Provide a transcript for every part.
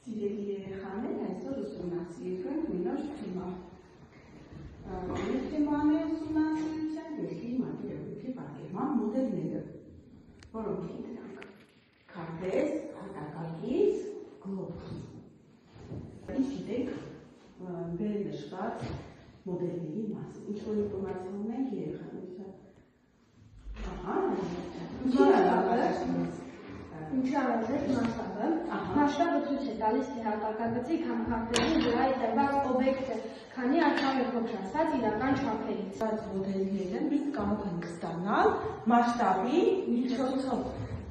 Սիրելի երեխաներ, այսօր ուսումնասիրում ենք մի նոր թեմա։ Մեր թեման է ուսումնասիրության երկրի մակերևույթի պատկերման մոդելները, որոնք են դրանք՝ քարտեզ, հատակագիծ, գլոբուս։ Ինչ գիտեք վեր նշված մոդելների մասին, ինչ-որ ինֆորմացիա ունենք երեխաները։ Ինչի առանձնեց մասշտաբը։ Մասշտաբը ցույց է տալիս, թե հատակագծի կամ քարտեզի վրա տրված օբյեկտը քանի անգամ է փոքրացված իրական չափերից։ Այս մոդելները մենք կարող ենք ստանալ մասշտաբի միջոցով։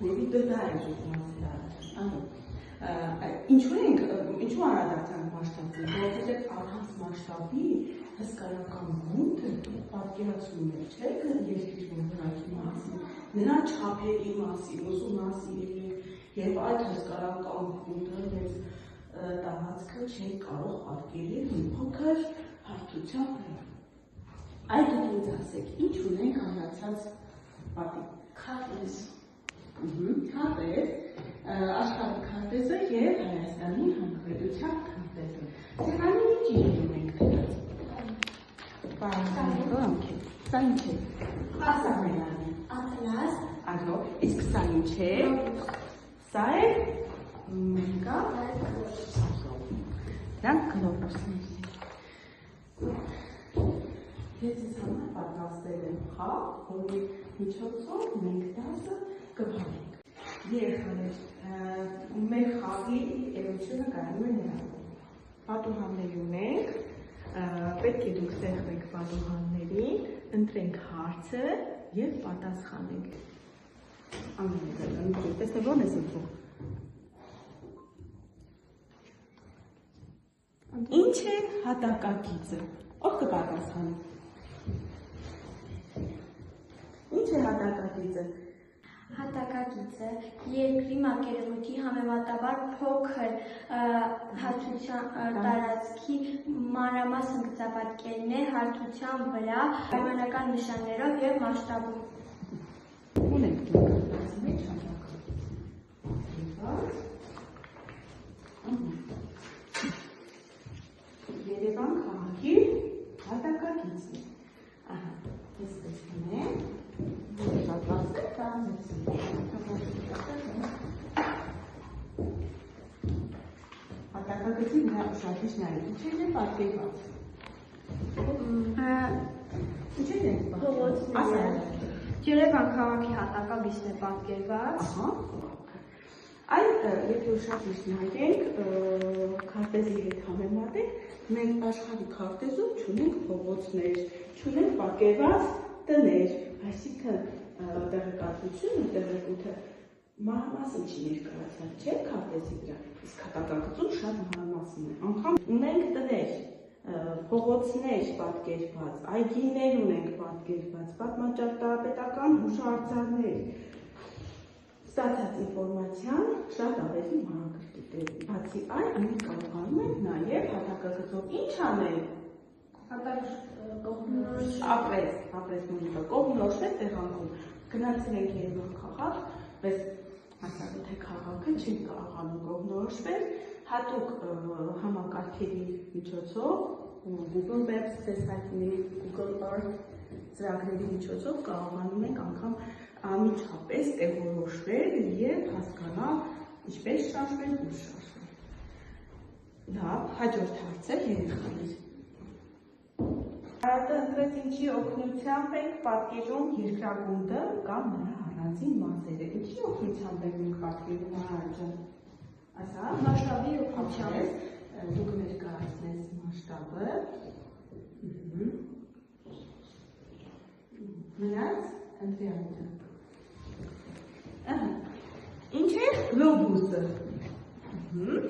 Եվ դա է ինչու անդրադարձանք մասշտաբին, որովհետև առանց մասշտաբի հսկայական գույքը պատկերացնում է, չէ՞, երկրի որակի մասին, նրա չափերի մասին, ուսումնասիրել եւ այդ հսկայական գույքը եւ տարածքը չի կարող պատկերել մի փոքր հարթությամբ։ Այդ դուք ասեք, ինչ ունենք հանրացած պատի։ Քարտեզ։ Քարտեզ, աշխարհի քարտեզը եւ Հայաստանի Հանրապետության քարտեզը։ Սեղանի ինչ ունենք դրանց։ Սա ինչ է։ Ասամենանը։ Ատլաս։ Այո, իսկ սա ինչ է։ Սա է մենկա։ Դրանք գլոբուսներ են։ Ես ես համար պատրաստել եմ խաղ, որի միջոցով մենք դասը կփոխենք։ Երեխաներ, մեր խաղի էությունը կայանում է նրան։ Պատուհաններ ունենք, պետք է դուք սեղմեք պատուհաններին, ընտրենք հարցը և պատասխանենք։ Տեսնեք ո՞րն է սրվում։ Ինչ է հատակագիծը։ Ով կպատասխանի։ Ինչ է հատակագիծը։ Հատակագիծը երկրի մակերևույթի համեմատաբար փոքր հարթության տարածքի մանրամասն գծապատկերն է հարթության վրա պայմանական նշաններով եւ մասշտաբով։ Ունենք դասի մեջ Երևան քաղաքի հատակագիծն է։ Ահա, այսպես ունենք։ Հատակագծի վրա ուշադրիր նայեք, ինչեր են պատկերված։ Ինչեր են փողոցները։ Երևան քաղաքի հատակագիծն է պատկերված։ Այդ եթե ուշադրիր նայենք, քարտեզի հետ համեմատենք, մենք աշխարհի քարտեզում չունենք փողոցներ, չունենք պատկերված տներ, այսինքն տեղեկատվությունը, տեղեկութը մանրամասն չի ներկայացված, չէ՞ քարտեզի վրա, իսկ հատակագծում շատ մանրամասն է։ Անգամ ունենք տներ, փողոցներ պատկերված, այգիներ ունենք պատկերված, պատմաճարտարապետական հուշարձաններ։ Ստացած ինֆորմացիան շատ ավելի մանրակրկիտ է։ Բացի այդ, մենք կարողանում ենք նաև հատակագծով ինչ անել։ Ապրես նույնը կողմնորոշվել տեղանքում։ Գնացել ենք Երևան քաղաք, բայց ասած թե քաղաքը չի կարողանում կողմնորոշվել, հատուկ համակարգերի միջոցով, Google Maps, Google Earth ծրագրերի միջոցով կարողանում ենք անգամ անմիջապես տեղորոշվել եւ հասկանալ ինչպես շարժվել ու շարժվել։ Լավ, հաջորդ հարցը երեխաներ։ Ընտրեց ինչի օգնությամբ ենք պատկերում երկրագունդը կամ նրա առանձին մասերը։ Ինչի օգնությամբ ենք պատկերում հարաճը։ Ասա, Մասշտաբի օգնությամբ։ Դուք ներկայացնես մասշտաբը։ Մնաց ընտրյալը։ Ինչ է գլոբուսը։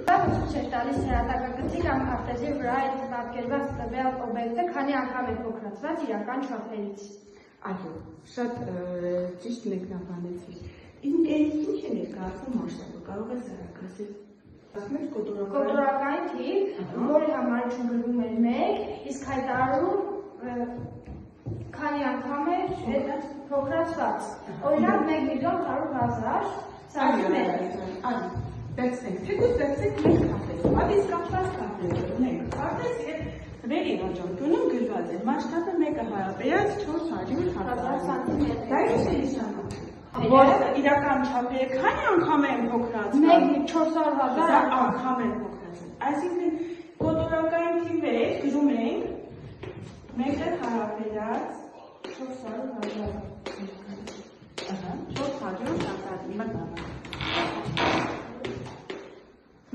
Դա ցույց է տալիս, թե հատակագծի կամ քարտեզի վրա պատկերված տվյալ օբյեկտը քանի անգամ է փոքրացված իրական չափերից։ Այո, շատ ճիշտ մեկնաբանեցիք։ Ինչ է ներկայացնում մասշտաբը, կարող ես ասել։ Կոտորական թիվ, որի համար չգրվում է 1, իսկ հայտարարում քանի անգամ է փոքրացված։ Օրինակ 1.100.000 Այո, վերցնենք, թեկուզ վերցնենք մեր քարտեզը։ հաջորդում գրված է մասշտաբը մեկը հարաբերած 400,000 սանտիմետր։ Դա ինչ է նշանակում։ Որ իրական չափերը քանի անգամ են փոքրացել։ 400,000 անգամ են փոքրացել։ Այսինքն կոտորական թիվեր գրում ենք մեկը հարաբերած 400,000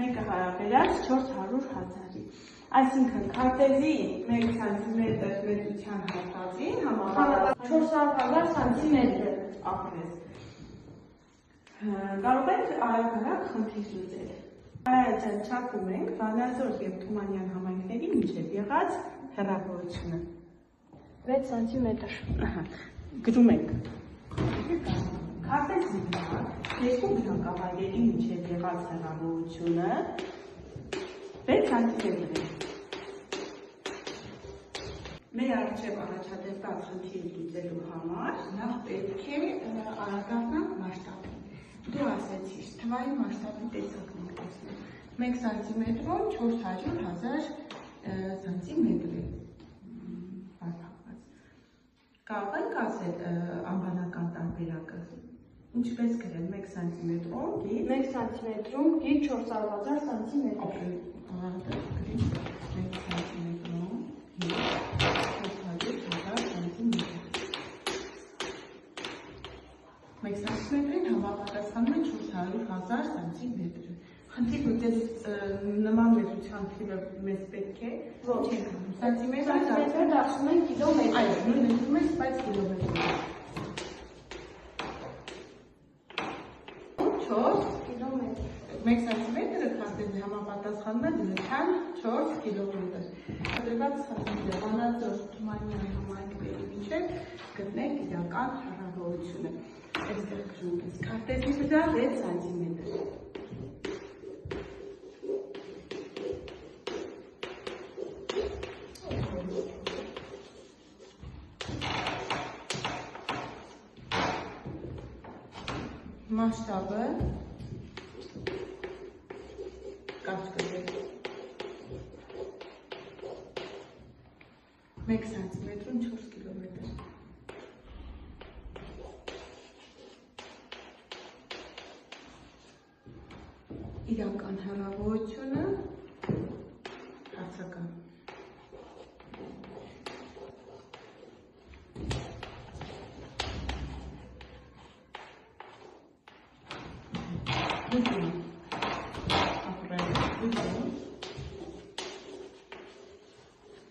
մեկը հարաբերած 400,000-ի։ Այսինքն քարտեզի 1 սանտիմետր մեծության հատվածին համարվող 400,000 սանտիմետր։ ապրես։ Կարող եք արագ խնդիր լուծել։ Այդպես չափում ենք Վանաձոր և Թումանյան համայնքների միջև եղած հեռավորությունը։ 6 սանտիմետր։ Գրում ենք։ Քարտեզի վրա երկու բնակավայրերի միջև եղած հեռավորությունը 6 սանտիմետր է։ Մեր առջև առաջադրված խնդիրը լուծելու համար նախ պետք է արագանանք մասշտաբին։ Դու ասեցիր, թվային մասշտաբի տեսակն ենք տեսնում։ 1 սանտիմետրով 400,000 սանտիմետր է։ Կարող ենք ասել անվանական տարբերակը։ Ինչպես գրել 1 սանտիմետրում գիծ 1 սանտիմետրում գիծ 400,000 սանտիմետր։ 1 սանտիմետրում գիծ 400,000 սանտիմետր։ 1 սանտիմետրին համապատասխանում է 400,000 սանտիմետրը։ Խնդիր լուծելուց նման մեծության թիվը մեզ պետք է ոչ ենք անում։ Սանտիմետր դարձնում են կիլոմետր։ Այո, նույնը դնում ենք, բայց կիլոմետր։ 4 կիլոմետր։ 1 սանտիմետրը քարտեզի համապատասխանում է դրության 4 կիլոմետր։ Դրված խնդիրը Վանաձոր Թումանյան համայնքների միջև գտնենք իրական հեռավորությունը։ Այստեղ գրում ենք քարտեզի վրա 6 սանտիմետր։ Մասշտաբը կարճ գրել 1 սանտիմետրում 4 կիլոմետր։ Իրական հեռավորությունը հարցական։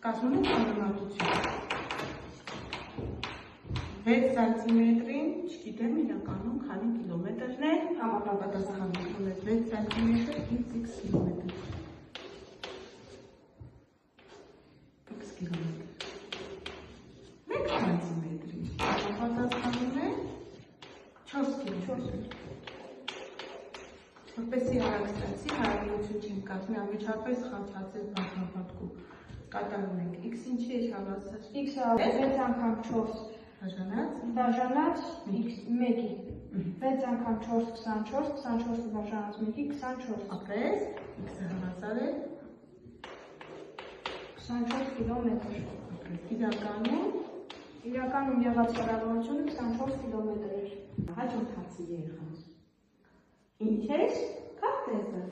Կազմում ենք համեմատություն։ 6 սանտիմետրին, չգիտեմ իրականում քանի կիլոմետրն է, համապատասխանում է 6 սանտիմետր x կիլոմետր։ X կիլոմետր։ 1 սանտիմետրին համապատասխանում է 4 կիլոմետր։ Որպեսզի արագ ստացի, հարաբերություն չենք կազմի, անմիջապես խացացել բազմապատկում։ Կատարում ենք x ինչի է հավասար։ X-ը 6 անգամ 4 բաժանած x1-ի։ 6 անգամ 4 24, 24-ը բաժանած 1-ի 24։ Ապրես, x-ը հավասար է 24 կիլոմետր։ Իրականում եղած հեռավորությունը 24 կիլոմետր էր։ Հաջորդ հարցի եղան։ Ինչ էր քարտեզը։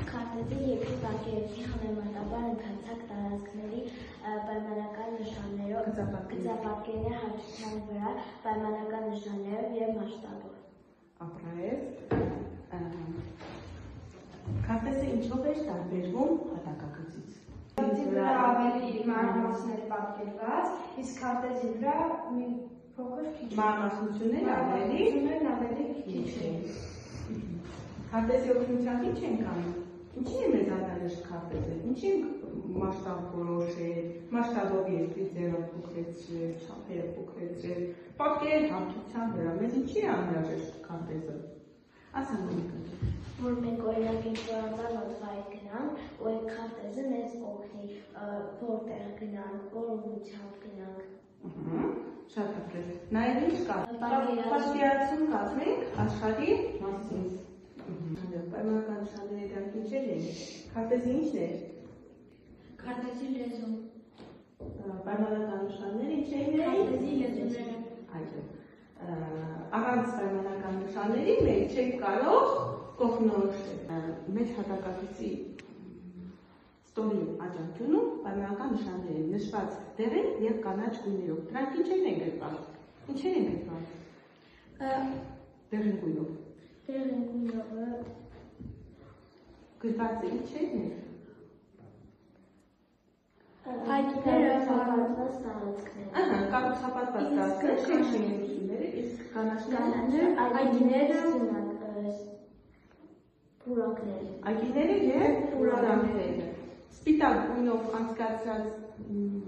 Քարտեզի երկու պատկերների համեմատաբար ընդարձակ տարածքների պայմանական նշաններով, գծապատկերների հարթության վրա պայմանական նշաններով և մասշտաբով։ Ապրես, քարտեզը ինչով էր տարբերվում հատակագծից։ Քարտեզի վրա ավելի մանրամասներ պատկերված, իսկ քարտեզի վրա մի փոքր քիչ մանրամասնությունները ավելի քիչ են։ Քարտեզի օգնությամբ ինչ ենք անում։ Ինչի է մեզ անհրաժեշտ քարտեզը։ Ինչի ենք մասշտաբ որոշել, մասշտաբով երկրի ձևը փոքրեցրել, չափերը փոքրեցրել, պատկերել հարթության վրա։ Մեզ ինչի է անհրաժեշտ քարտեզը։ Ասեմ որ մենք օրինակ ինչ-որ անձանոթվայր գնանք, ու այդ քարտեզը մեզ օգնի, որտեղ գնանք, որ ուղղությամբ գնանք։ Շատ ապրես։ Նաև ինչ կա։ Պատկերացում կազմենք աշխարհի մասին։ Պայմանական նշանները դրանք ինչեր են։ Քարտեզը ինչն էր։ Քարտեզի լեզուն։ Պայմանական նշանները ինչ էին։ Քարտեզի լեզուները։ Այո։ Առանց պայմանական նշանների մենք չենք կարող կողմնորոշել։ Մեր հատակագծի ստորի աջակցությունում պայմանական նշաններ են նշված դեղին եւ կանաչ գույներով։ Դրանք ինչեր են գրված։ Ինչեր են գրված։ Դեղին գույնով։ Դեղին գույնովը գրված է ինչեր։ հայտները հավատված տարածքներ։ Ահա, կառուցապատված տարածքներ, շենքերը, իսկ կանաչները այգիները, պուրակները։ Այգիները եւ պուրակները։ Սպիտակ գույնով անցկացրած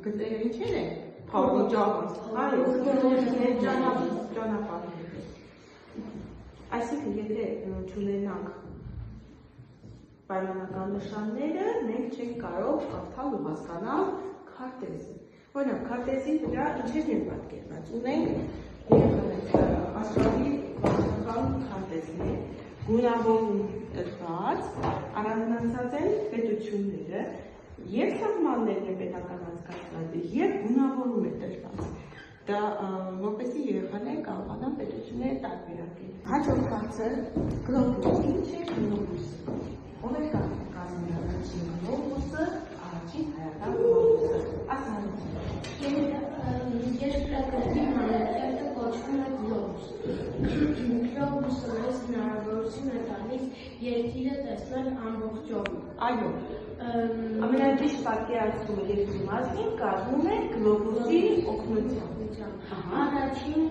գծերը ինչեր են։ Փողոջախոս։ Այո, ճանապարհներ։ Այսինքն, եթե չունենանք պայմանական նշանները, մենք չենք կարող կարդալ ու հասկանալ քարտեզը։ Օրինակ, քարտեզի վրա ինչեր են պատկերված։ Ունենք աշխարհի վարչական քարտեզներ, գունավորում տրված, առանձնացած են պետությունները, եւ սահմաններն են պետական անցկացված, եւ գունավորում է տրված։ Դա որպեսզի երեխաները կարողանան պետությունները տարբերակել։ Հաջորդ հարցը գլոբուսը։ Ինչ է գլոբուսը։ Ով է կազմել առաջին գլոբուսը, առաջին հայական գլոբուսը։ Ասանուց։ Երկրագնդի մանրակերտը կոչվում է գլոբուս։ Գլոբուսը մեզ հնարավորություն է տալիս երկիրը տեսնել ամբողջովին։ Այո, ամենաճիշտ պատկերացումը երկրի մասին կազմում է գլոբուսի օգնությամբ։ Առաջին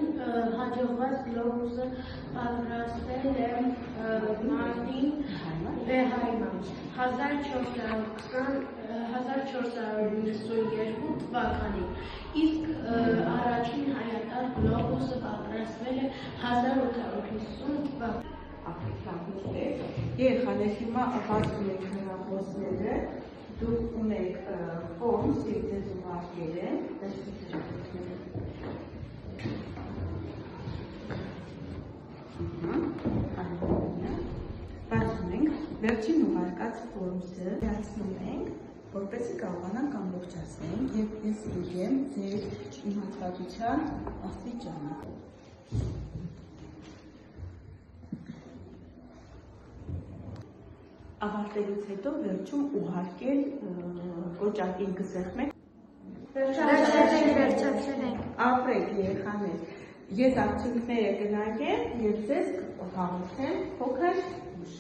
հաջողված գլոբուսը պատրաստվել է մարտին Բեհայման 1492 թվականին, իսկ առաջին հայատար գլոբուսը պատրաստվել է 1850 թվականին։ Երեխաներ, հիմա բացում ենք հեռախոսները, դուք ունեք ֆորմ, եւ ձեզ ուղարկել են, բացում ենք, վերջին ուղարկած ֆորմը վերցնում ենք, որպեսզի կարողանանք ամբողջացնենք եւ ես եկեմ ձեր իմացվածության աստիճանը։ Ավարտելուց հետո վերջում ուղարկել կոճակին գծեղմեք։ Վերջացրել Ապրեք երեխաներ, ես արդյունքները կնայեմ եւ ձեզ կհաղորդեմ փոքր ուշ։